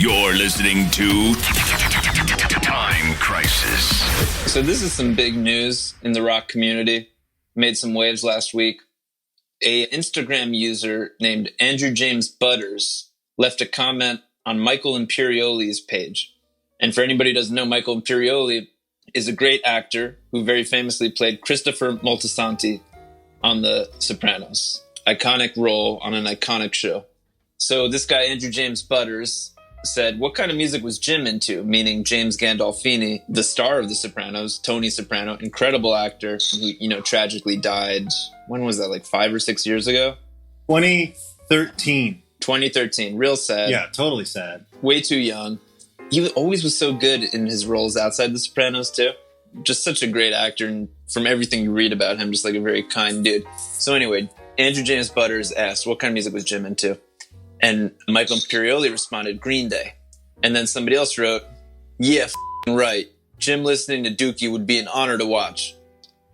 You're listening to Time Crisis. So this is some big news in the rock community. Made some waves last week. A Instagram user named Andrew James Butters left a comment on Michael Imperioli's page. And for anybody who doesn't know, Michael Imperioli is a great actor who very famously played Christopher Moltisanti on The Sopranos. Iconic role on an iconic show. So this guy, Andrew James Butters, said, what kind of music was Jim into? Meaning James Gandolfini, the star of The Sopranos, Tony Soprano, incredible actor who, tragically died. When was that? Like 5 or 6 years ago? 2013. 2013. Real sad. Yeah, totally sad. Way too young. He always was so good in his roles outside The Sopranos, too. Just such a great actor. And from everything you read about him, just like a very kind dude. So anyway, Andrew James Butters asked, what kind of music was Jim into? And Michael Imperioli responded, Green Day. And then somebody else wrote, yeah, right. Jim listening to Dookie would be an honor to watch.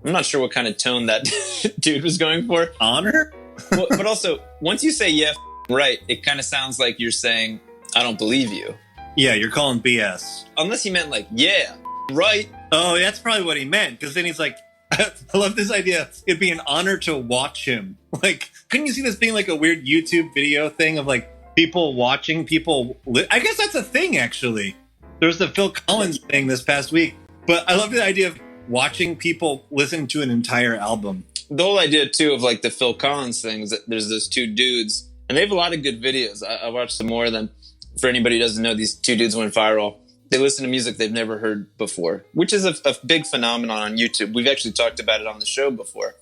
I'm not sure what kind of tone that dude was going for. Honor? Well, but also, once you say, yeah, right, it kind of sounds like you're saying, I don't believe you. Yeah, you're calling BS. Unless he meant like, yeah, right. Oh, that's probably what he meant. Because then he's like, I love this idea. It'd be an honor to watch him. Like, couldn't you see this being like a weird YouTube video thing of like people watching people? I guess that's a thing, actually. There was the Phil Collins thing this past week. But I love the idea of watching people listen to an entire album. The whole idea, too, of like the Phil Collins thing is that there's those two dudes, and they have a lot of good videos. I watched some more of them. For anybody who doesn't know, these two dudes went viral. They listen to music they've never heard before, which is a big phenomenon on YouTube. We've actually talked about it on the show before.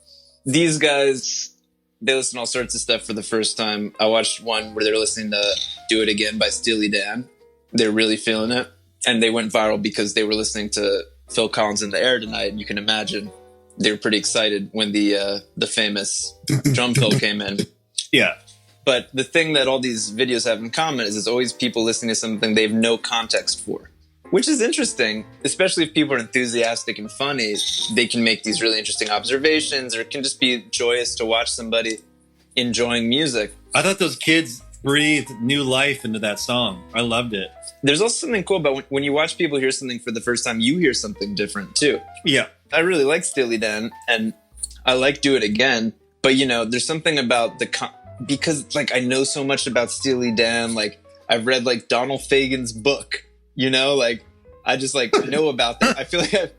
These guys, they listen to all sorts of stuff for the first time. I watched one where they were listening to Do It Again by Steely Dan. They're really feeling it. And they went viral because they were listening to Phil Collins in the Air tonight. And you can imagine they were pretty excited when the famous drum fill came in. Yeah. But the thing that all these videos have in common is it's always people listening to something they have no context for. Which is interesting, especially if people are enthusiastic and funny. They can make these really interesting observations, or it can just be joyous to watch somebody enjoying music. I thought those kids breathed new life into that song. I loved it. There's also something cool about when you watch people hear something for the first time, you hear something different too. Yeah. I really like Steely Dan, and I like Do It Again. But, there's something about because, like, I know so much about Steely Dan. Like, I've read, like, Donald Fagen's book. I just know about that. I feel like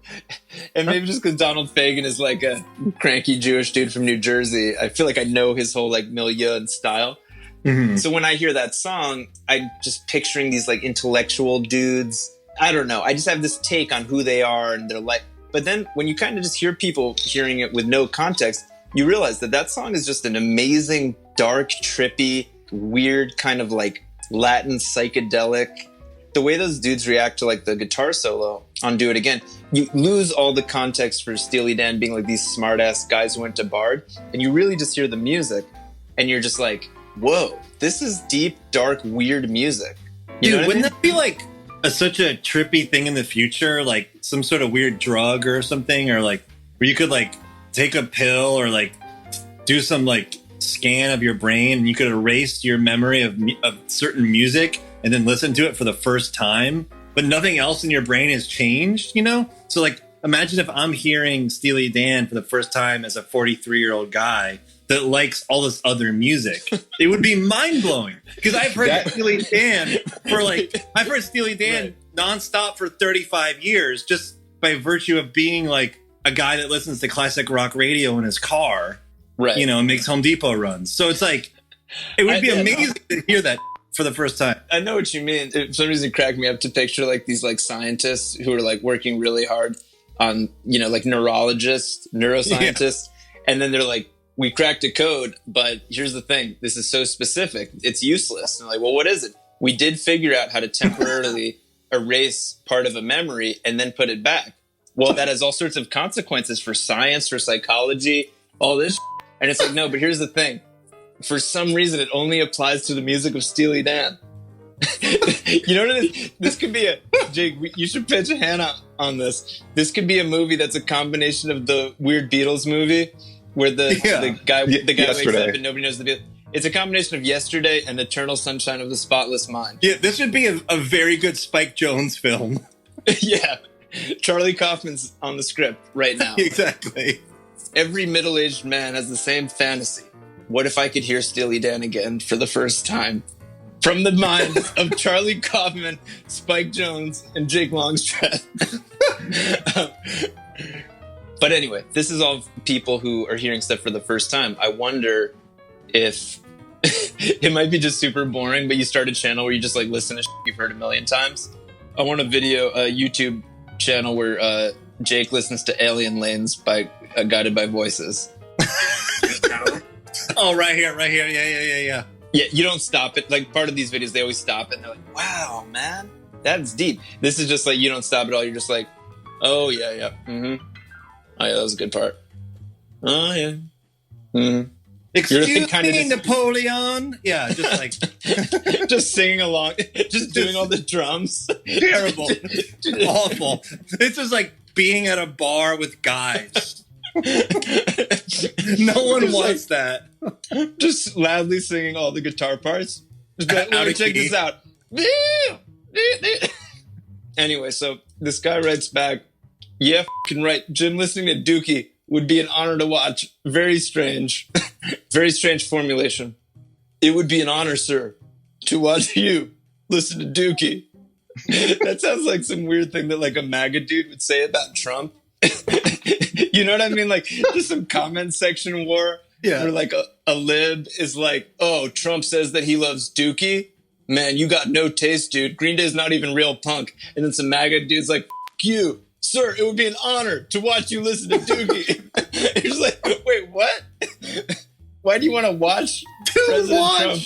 and maybe just because Donald Fagen is like a cranky Jewish dude from New Jersey, I feel like I know his whole like milieu and style. Mm-hmm. So when I hear that song, I'm just picturing these like intellectual dudes. I don't know. I just have this take on who they are and their life. But then when you kind of just hear people hearing it with no context, you realize that song is just an amazing, dark, trippy, weird kind of like Latin psychedelic. The way those dudes react to like the guitar solo on Do It Again, you lose all the context for Steely Dan being like these smart ass guys who went to Bard, and you really just hear the music and you're just like, whoa, this is deep, dark, weird music. Dude, wouldn't that be like such a trippy thing in the future? Like some sort of weird drug or something, or like where you could like take a pill or like do some like scan of your brain and you could erase your memory of certain music and then listen to it for the first time, but nothing else in your brain has changed, So like, imagine if I'm hearing Steely Dan for the first time as a 43-year-old guy that likes all this other music. It would be mind-blowing because I've heard Steely Dan nonstop for 35 years just by virtue of being like a guy that listens to classic rock radio in his car, right? And makes Home Depot runs. So it's like, it would be amazing to hear that for the first time. I know what you mean. For some reason, it cracked me up to picture like these like scientists who are like working really hard on, like neurologists, neuroscientists. Yeah. And then they're like, we cracked a code, but here's the thing. This is so specific. It's useless. And they're like, well, what is it? We did figure out how to temporarily erase part of a memory and then put it back. Well, that has all sorts of consequences for science, for psychology, all this. And it's like, no, but here's the thing. For some reason, it only applies to the music of Steely Dan. You know what it is? This could be Jake, you should pitch a hand on this. This could be a movie that's a combination of the weird Beatles movie where the guy wakes up and nobody knows the Beatles. It's a combination of Yesterday and Eternal Sunshine of the Spotless Mind. Yeah, this would be a very good Spike Jonze film. Yeah. Charlie Kaufman's on the script right now. Exactly. Every middle-aged man has the same fantasy. What if I could hear Steely Dan again for the first time? From the minds of Charlie Kaufman, Spike Jonze, and Jake Longstreth. But anyway, this is all people who are hearing stuff for the first time. I wonder if it might be just super boring, but you start a channel where you just like listen to shit you've heard a million times. I want a YouTube channel where Jake listens to Alien Lanes by Guided by Voices. Oh, right here. Yeah. Yeah, you don't stop it. Like, part of these videos, they always stop it, and they're like, wow, man, that's deep. This is just like, you don't stop at all. You're just like, oh, yeah. Mm-hmm. Oh, yeah, that was a good part. Oh, yeah. Mm-hmm. Excuse like me, Napoleon. Yeah, just like... just singing along. Just doing all the drums. Terrible. Awful. It's just like being at a bar with guys. No one wants that. Just loudly singing all the guitar parts. Just be like, let me check this out. Anyway, so this guy writes back, yeah, f***ing right. Jim listening to Dookie would be an honor to watch. Very strange. Very strange formulation. It would be an honor, sir, to watch you listen to Dookie. That sounds like some weird thing that like a MAGA dude would say about Trump. You know what I mean? Like just some comment section war. Yeah. Where like a lib is like, oh, Trump says that he loves Dookie. Man, you got no taste, dude. Green Day's not even real punk. And then some MAGA dude's like, F you. Sir, it would be an honor to watch you listen to Dookie. You're just like, wait, what? Why do you want to watch President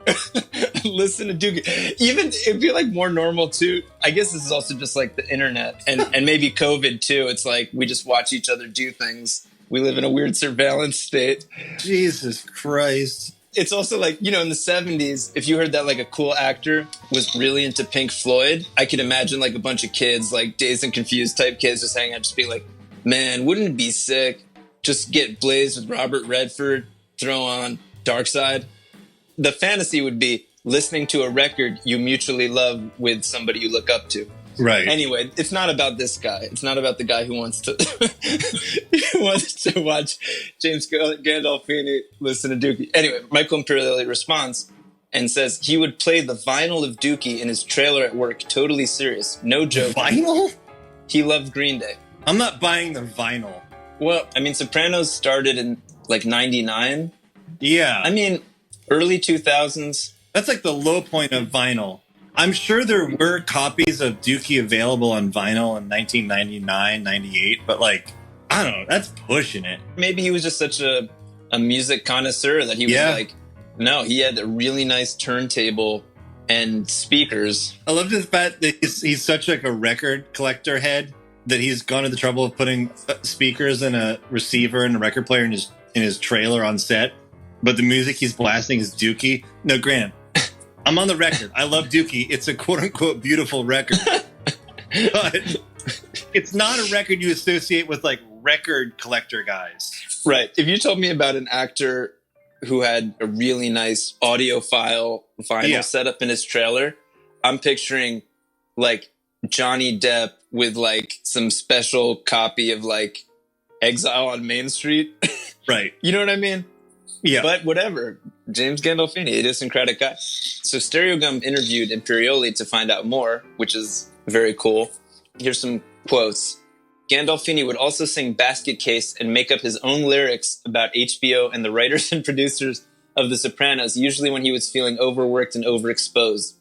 Trump listen to Dookie? Even it'd be like more normal too. I guess this is also just like the internet and maybe COVID too. It's like we just watch each other do things. We live in a weird surveillance state. Jesus Christ. It's also like, you know, in the 70s, if you heard that like a cool actor was really into Pink Floyd, I could imagine like a bunch of kids, like Dazed and Confused type kids just hanging out, just being like, man, wouldn't it be sick? Just get blazed with Robert Redford, throw on Dark Side. The fantasy would be listening to a record you mutually love with somebody you look up to. Right. Anyway, it's not about this guy. It's not about the guy who wants to who wants to watch James Gandolfini listen to Dookie. Anyway, Michael Imperioli responds and says he would play the vinyl of Dookie in his trailer at work, totally serious. No joke. Vinyl? He loved Green Day. I'm not buying the vinyl. Well, I mean, Sopranos started in like 99. Yeah. I mean, early 2000s. That's like the low point of vinyl. I'm sure there were copies of Dookie available on vinyl in 1999, 98, but like, I don't know, that's pushing it. Maybe he was just such a music connoisseur that he was like, no, he had a really nice turntable and speakers. I love the fact that he's such like a record collector head that he's gone to the trouble of putting speakers and a receiver and a record player in his trailer on set. But the music he's blasting is Dookie. No, Grant, I'm on the record. I love Dookie. It's a quote-unquote beautiful record. But it's not a record you associate with, like, record collector guys. Right. If you told me about an actor who had a really nice audiophile vinyl set up in his trailer, I'm picturing, like, Johnny Depp with, like, some special copy of, like, Exile on Main Street. Right. You know what I mean? Yeah. But whatever. James Gandolfini, idiosyncratic guy. So Stereogum interviewed Imperioli to find out more, which is very cool. Here's some quotes. Gandolfini would also sing Basket Case and make up his own lyrics about HBO and the writers and producers of The Sopranos, usually when he was feeling overworked and overexposed.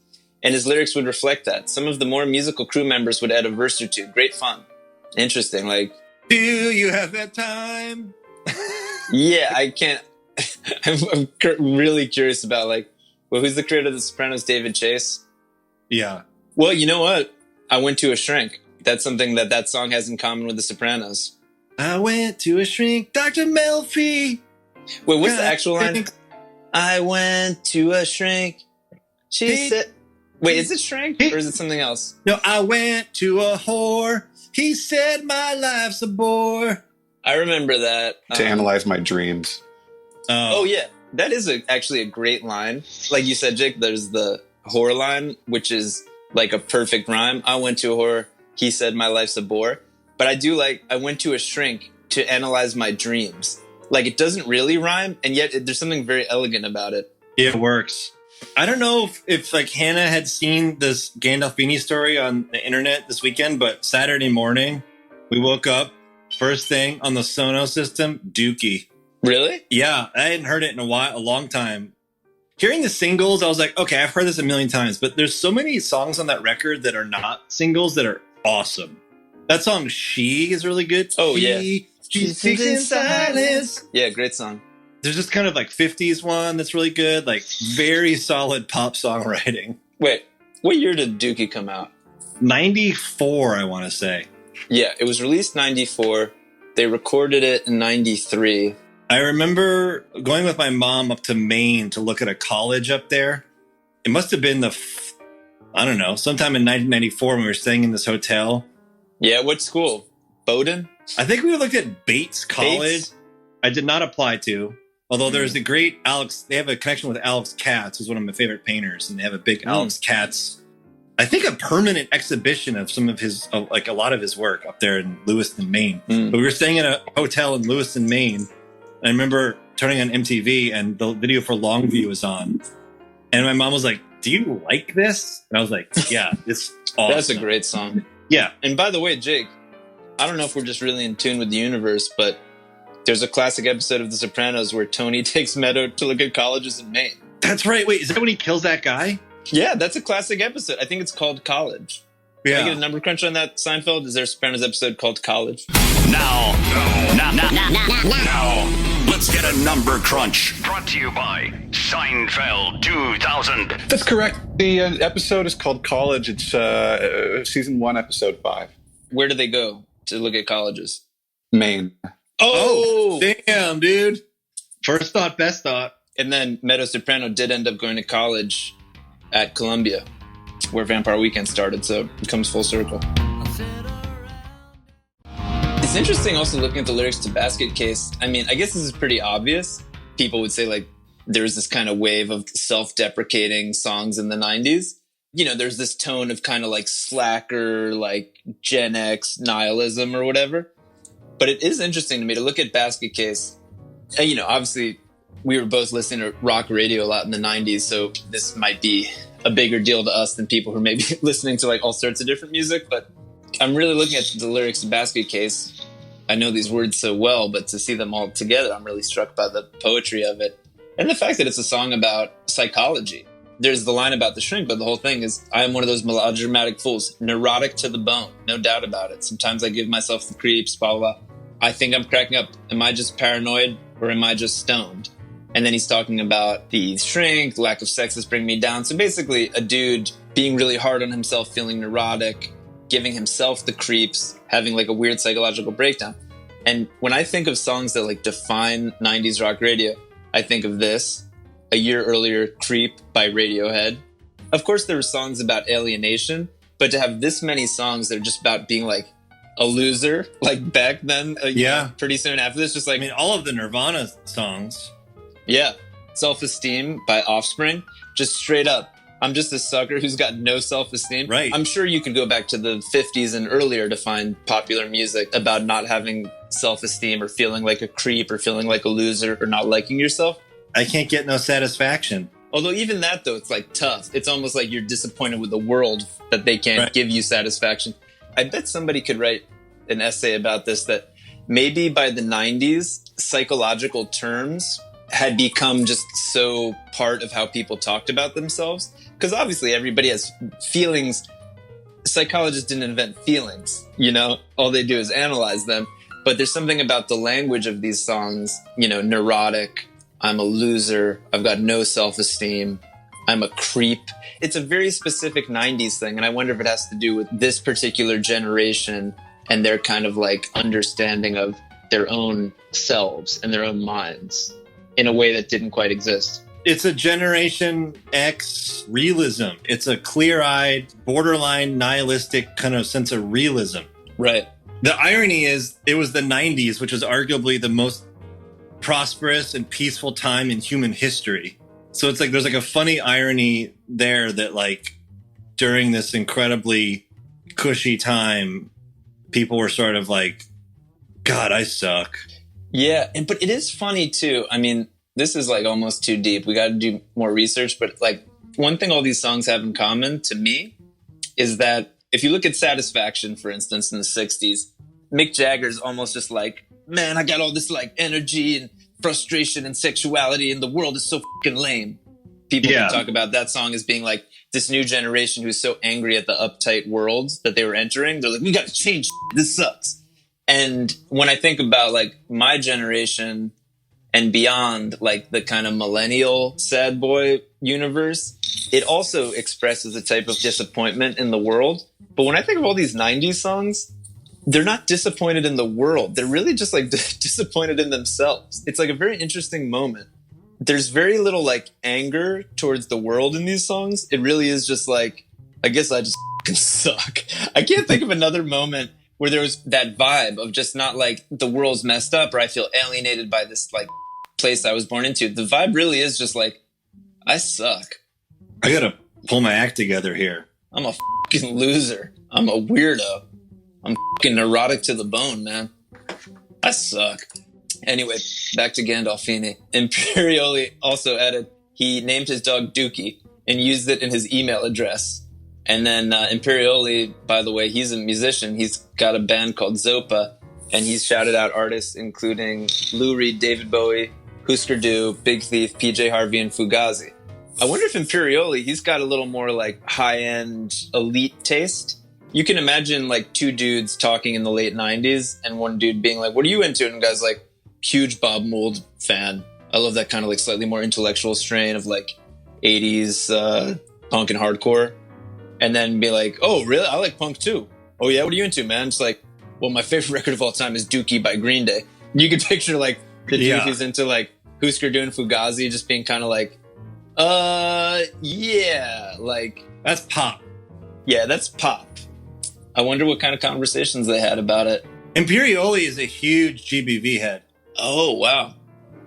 And his lyrics would reflect that. Some of the more musical crew members would add a verse or two. Great fun. Interesting. Like, do you have that time? Yeah, I can't. I'm really curious about, like, well, who's the creator of The Sopranos? David Chase? Yeah. Well, you know what? I went to a shrink. That's something that song has in common with The Sopranos. I went to a shrink, Dr. Melfi. Wait, what's the actual line? I went to a shrink. She said... Wait, is it shrink or is it something else? No, I went to a whore. He said my life's a bore. I remember that. To analyze my dreams. Oh, yeah. That is actually a great line. Like you said, Jake, there's the whore line, which is like a perfect rhyme. I went to a whore. He said my life's a bore. But I went to a shrink to analyze my dreams. Like, it doesn't really rhyme, and yet there's something very elegant about it. It works. I don't know if like Hannah had seen this Gandolfini story on the internet this weekend, but Saturday morning we woke up, first thing on the Sonos system, Dookie. Really? Yeah, I hadn't heard it in a long time. Hearing the singles, I was like, okay, I've heard this a million times, but there's so many songs on that record that are not singles that are awesome. That song "She" is really good. Oh, she, yeah. She speaks in silence. Yeah, great song. There's this kind of like 50s one that's really good, like very solid pop songwriting. Wait, what year did Dookie come out? 94, I want to say. Yeah, it was released 94. They recorded it in 93. I remember going with my mom up to Maine to look at a college up there. It must have been sometime in 1994 when we were staying in this hotel. Yeah, what school? Bowdoin? I think we looked at Bates College. Bates? I did not apply to. Although there's the great Alex, they have a connection with Alex Katz, who's one of my favorite painters, and they have a big Alex Katz, I think a permanent exhibition of some of his, like a lot of his work up there in Lewiston, Maine. But we were staying in a hotel in Lewiston, Maine. And I remember turning on MTV and the video for Longview was on. And my mom was like, "Do you like this?" And I was like, "Yeah, it's awesome." That's a great song. Yeah. And by the way, Jake, I don't know if we're just really in tune with the universe, but there's a classic episode of The Sopranos where Tony takes Meadow to look at colleges in Maine. That's right. Wait, is that when he kills that guy? Yeah, that's a classic episode. I think it's called College. Yeah. Can I get a number crunch on that, Seinfeld? Is there a Sopranos episode called College? Now, let's get a number crunch. Brought to you by Seinfeld 2000. That's correct. The episode is called College. It's season 1, episode 5. Where do they go to look at colleges? Maine. Oh! Damn, dude. First thought, best thought. And then Meadow Soprano did end up going to college at Columbia, where Vampire Weekend started, so it comes full circle. It's interesting also looking at the lyrics to Basket Case. I mean, I guess this is pretty obvious. People would say, like, there's this kind of wave of self-deprecating songs in the 90s. You know, there's this tone of kind of like slacker, like Gen X nihilism or whatever. But it is interesting to me to look at Basket Case. And, you know, obviously, we were both listening to rock radio a lot in the 90s, so this might be a bigger deal to us than people who are maybe listening to like all sorts of different music. But I'm really looking at the lyrics to Basket Case. I know these words so well, but to see them all together, I'm really struck by the poetry of it. And the fact that it's a song about psychology. There's the line about the shrink, but the whole thing is, I am one of those melodramatic fools, neurotic to the bone, no doubt about it. Sometimes I give myself the creeps, blah, blah, blah. I think I'm cracking up. Am I just paranoid or am I just stoned? And then he's talking about the shrink, lack of sex is bringing me down. So basically a dude being really hard on himself, feeling neurotic, giving himself the creeps, having like a weird psychological breakdown. And when I think of songs that like define 90s rock radio, I think of this. A year earlier, Creep by Radiohead. Of course, there were songs about alienation, but to have this many songs that are just about being like a loser, like back then, pretty soon after this, just like... I mean, all of the Nirvana songs. Yeah. Self-Esteem by Offspring, just straight up. I'm just a sucker who's got no self-esteem. Right. I'm sure you could go back to the 50s and earlier to find popular music about not having self-esteem or feeling like a creep or feeling like a loser or not liking yourself. I can't get no satisfaction. Although even that, though, it's like tough. It's almost like you're disappointed with the world that they can't give you satisfaction. I bet somebody could write an essay about this, that maybe by the 90s, psychological terms had become just so part of how people talked about themselves. Because obviously everybody has feelings. Psychologists didn't invent feelings, you know? All they do is analyze them. But there's something about the language of these songs, you know, neurotic, I'm a loser, I've got no self-esteem, I'm a creep. It's a very specific 90s thing, and I wonder if it has to do with this particular generation and their kind of like understanding of their own selves and their own minds in a way that didn't quite exist. It's a Generation X realism. It's a clear-eyed, borderline nihilistic kind of sense of realism. Right. The irony is, it was the 90s, which was arguably the most prosperous and peaceful time in human history. So it's like there's like a funny irony there that like during this incredibly cushy time, people were sort of like, God, I suck. Yeah, but it is funny too. I mean, this is like almost too deep. We got to do more research. But like one thing all these songs have in common to me is that if you look at Satisfaction, for instance, in the 60s, Mick Jagger's almost just like, man, I got all this like energy and frustration and sexuality and the world is so fucking lame. People can talk about that song as being like this new generation who's so angry at the uptight world that they were entering. They're like, we got to change. This sucks. And when I think about like my generation and beyond, like the kind of millennial sad boy universe, it also expresses a type of disappointment in the world. But when I think of all these 90s songs, they're not disappointed in the world. They're really just like disappointed in themselves. It's like a very interesting moment. There's very little like anger towards the world in these songs. It really is just like, I guess I just fucking suck. I can't think of another moment where there was that vibe of just not like the world's messed up or I feel alienated by this like place I was born into. The vibe really is just like, I suck. I gotta pull my act together here. I'm a fucking loser. I'm a weirdo. I'm fucking neurotic to the bone, man. I suck. Anyway, back to Gandolfini. Imperioli also added he named his dog Dookie and used it in his email address. And then Imperioli, by the way, he's a musician. He's got a band called Zopa, and he's shouted out artists including Lou Reed, David Bowie, Husker Du, Big Thief, PJ Harvey, and Fugazi. I wonder if Imperioli, he's got a little more like high-end elite taste. You can imagine like two dudes talking in the late 90s and one dude being like, what are you into? And the guy's like, huge Bob Mould fan. I love that kind of like slightly more intellectual strain of like 80s punk and hardcore. And then be like, oh, really? I like punk too. Oh, yeah? What are you into, man? It's like, well, my favorite record of all time is Dookie by Green Day. You could picture like the dude who's into like Husker Du and Fugazi just being kind of like, yeah, like... That's pop. Yeah, that's pop. I wonder what kind of conversations they had about it. Imperioli is a huge GBV head. Oh, wow.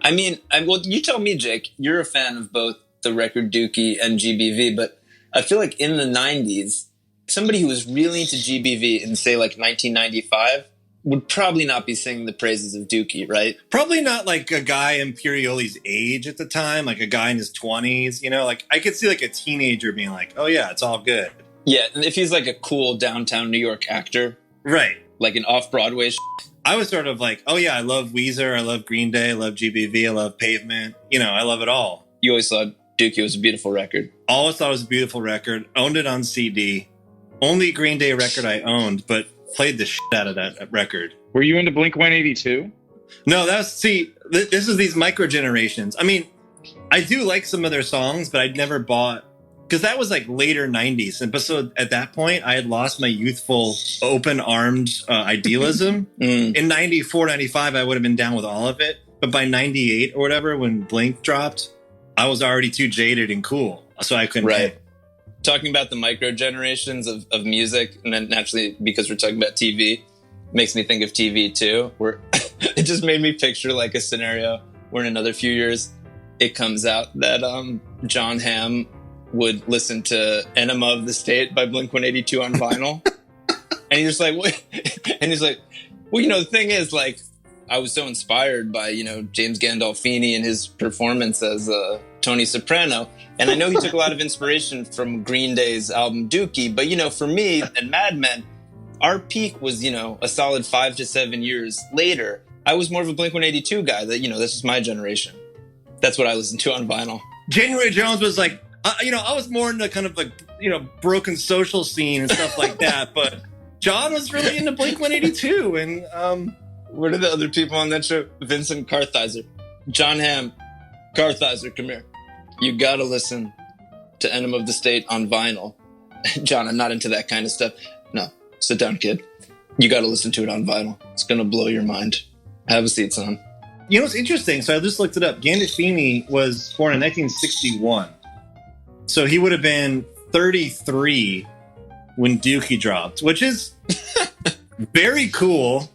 I mean, well, you tell me, Jake. You're a fan of both the record Dookie and GBV, but I feel like in the 90s, somebody who was really into GBV in, say, like 1995 would probably not be singing the praises of Dookie, right? Probably not like a guy Imperioli's age at the time, like a guy in his 20s, you know? Like, I could see like a teenager being like, oh, yeah, it's all good. Yeah, and if he's like a cool downtown New York actor. Right. Like an off-Broadway I was sort of like, oh, yeah, I love Weezer, I love Green Day, I love GBV, I love Pavement. You know, I love it all. You always thought Dookie was a beautiful record. Always thought it was a beautiful record. Owned it on CD. Only Green Day record I owned, but played the shit out of that record. Were you into Blink-182? No, this is these micro generations. I mean, I do like some of their songs, but I'd never bought, because that was like later 90s. And so at that point, I had lost my youthful, open-armed idealism. In 94, 95, I would have been down with all of it. But by 98 or whatever, when Blink dropped, I was already too jaded and cool. So I couldn't. Right. Talking about the micro generations of music, and then naturally, because we're talking about TV, makes me think of TV too, where it just made me picture like a scenario where in another few years, it comes out that John Hamm would listen to Enema of the State by Blink-182 on vinyl. And he's just like, what? And he's like, well, you know, the thing is, like, I was so inspired by, you know, James Gandolfini and his performance as Tony Soprano. And I know he took a lot of inspiration from Green Day's album Dookie. But, you know, for me and Mad Men, our peak was, you know, a solid 5 to 7 years later. I was more of a Blink-182 guy. That, you know, this is my generation. That's what I listened to on vinyl. January Jones was like, you know, I was more into kind of like, you know, broken social scene and stuff like that. But John was really into Blink-182. And what are the other people on that show? Vincent Kartheiser, John Hamm, Kartheiser, come here. You gotta listen to Enema of the State on vinyl. John, I'm not into that kind of stuff. No, sit down, kid. You gotta listen to it on vinyl. It's gonna blow your mind. Have a seat, son. You know what's interesting? So I just looked it up. Gandolfini was born in 1961. So he would have been 33 when Dookie dropped, which is very cool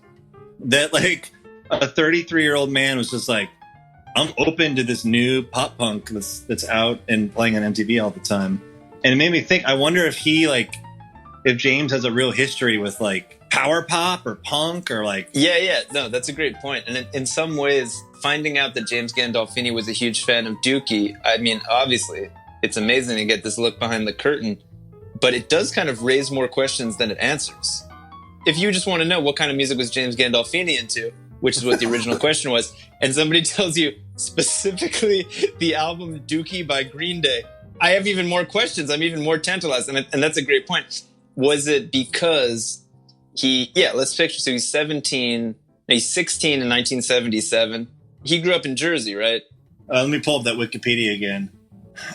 that like a 33-year-old man was just like, I'm open to this new pop punk that's out and playing on MTV all the time. And it made me think, I wonder if if James has a real history with like power pop or punk or like... Yeah. No, that's a great point. And in some ways, finding out that James Gandolfini was a huge fan of Dookie, I mean, obviously, it's amazing to get this look behind the curtain, but it does kind of raise more questions than it answers. If you just want to know what kind of music was James Gandolfini into, which is what the original question was, and somebody tells you specifically the album Dookie by Green Day, I have even more questions. I'm even more tantalized. And that's a great point. Was it because let's picture. So he's 17, he's 16 in 1977. He grew up in Jersey, right? Let me pull up that Wikipedia again.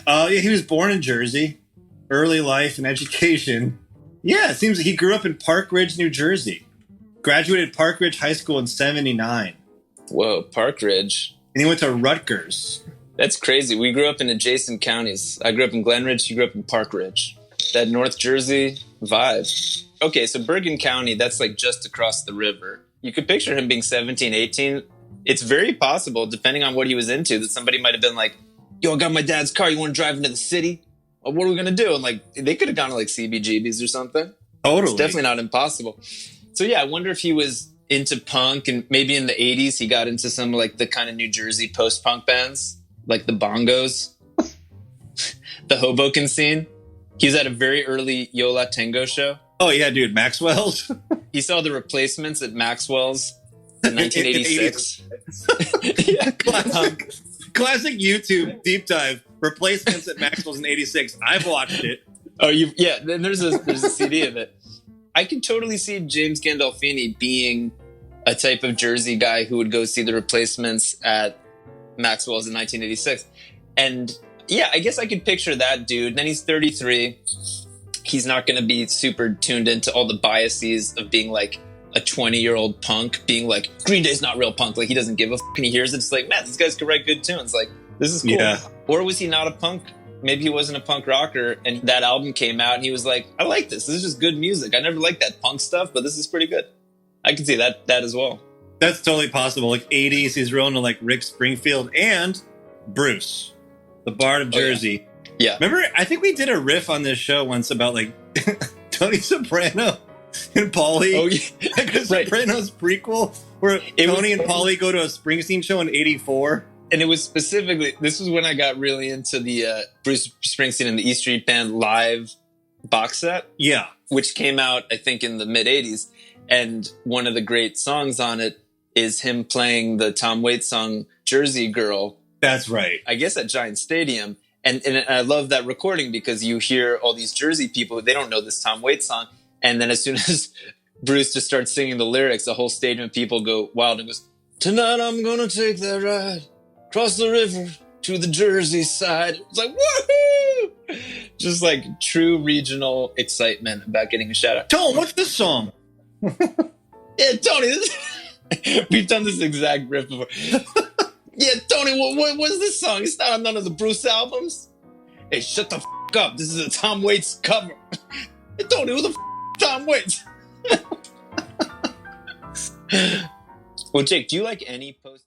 He was born in Jersey, early life and education. Yeah, it seems like he grew up in Park Ridge, New Jersey. Graduated Park Ridge High School in 1979. Whoa, Park Ridge. And he went to Rutgers. That's crazy. We grew up in adjacent counties. I grew up in Glen Ridge. He grew up in Park Ridge. That North Jersey vibe. Okay, so Bergen County, that's like just across the river. You could picture him being 17, 18. It's very possible, depending on what he was into, that somebody might have been like, yo, I got my dad's car. You want to drive into the city? What are we going to do? And like, they could have gone to like CBGBs or something. Totally. It's definitely not impossible. So yeah, I wonder if he was into punk, and maybe in the 80s he got into some like the kind of New Jersey post-punk bands, like the Bongos, the Hoboken scene. He was at a very early Yo La Tengo show. Oh yeah, dude, Maxwell's. He saw the Replacements at Maxwell's in 1986. Yeah. Classic YouTube deep dive. Replacements at Maxwell's in 86. I've watched it. Oh, then there's a CD of it. I could totally see James Gandolfini being a type of Jersey guy who would go see the Replacements at Maxwell's in 1986. And yeah, I guess I could picture that dude. Then he's 33. He's not going to be super tuned into all the biases of being like a 20-year-old punk, being like, Green Day's not real punk. Like, he doesn't give a fuck. And he hears it. It's like, man, these guys could write good tunes. Like, this is cool. Yeah. Or was he not a punk? Maybe he wasn't a punk rocker, and that album came out and he was like, I like this. This is just good music. I never liked that punk stuff, but this is pretty good. I can see that as well. That's totally possible. Like 80s, he's real into like Rick Springfield and Bruce, the Bard of Jersey. Yeah. Remember, I think we did a riff on this show once about like Tony Soprano and Paulie. Oh, yeah. Like a Sopranos prequel where Tony and Paulie go to a Springsteen show in 84. And it was specifically, this was when I got really into the Bruce Springsteen and the E Street Band live box set. Yeah. Which came out, I think, in the mid-'80s. And one of the great songs on it is him playing the Tom Waits song, Jersey Girl. That's right. I guess at Giant Stadium. And I love that recording because you hear all these Jersey people, they don't know this Tom Waits song. And then as soon as Bruce just starts singing the lyrics, the whole stadium of people go wild and goes, tonight I'm gonna take that ride. Cross the river to the Jersey side. It's like, woohoo! Just like true regional excitement about getting a shout out. Tone, what's this song? Yeah, Tony, we've done this exact riff before. Yeah, Tony, what's this song? It's not on none of the Bruce albums. Hey, shut the up. This is a Tom Waits cover. Hey, Tony, who the Tom Waits? Well, Jake, do you like any post?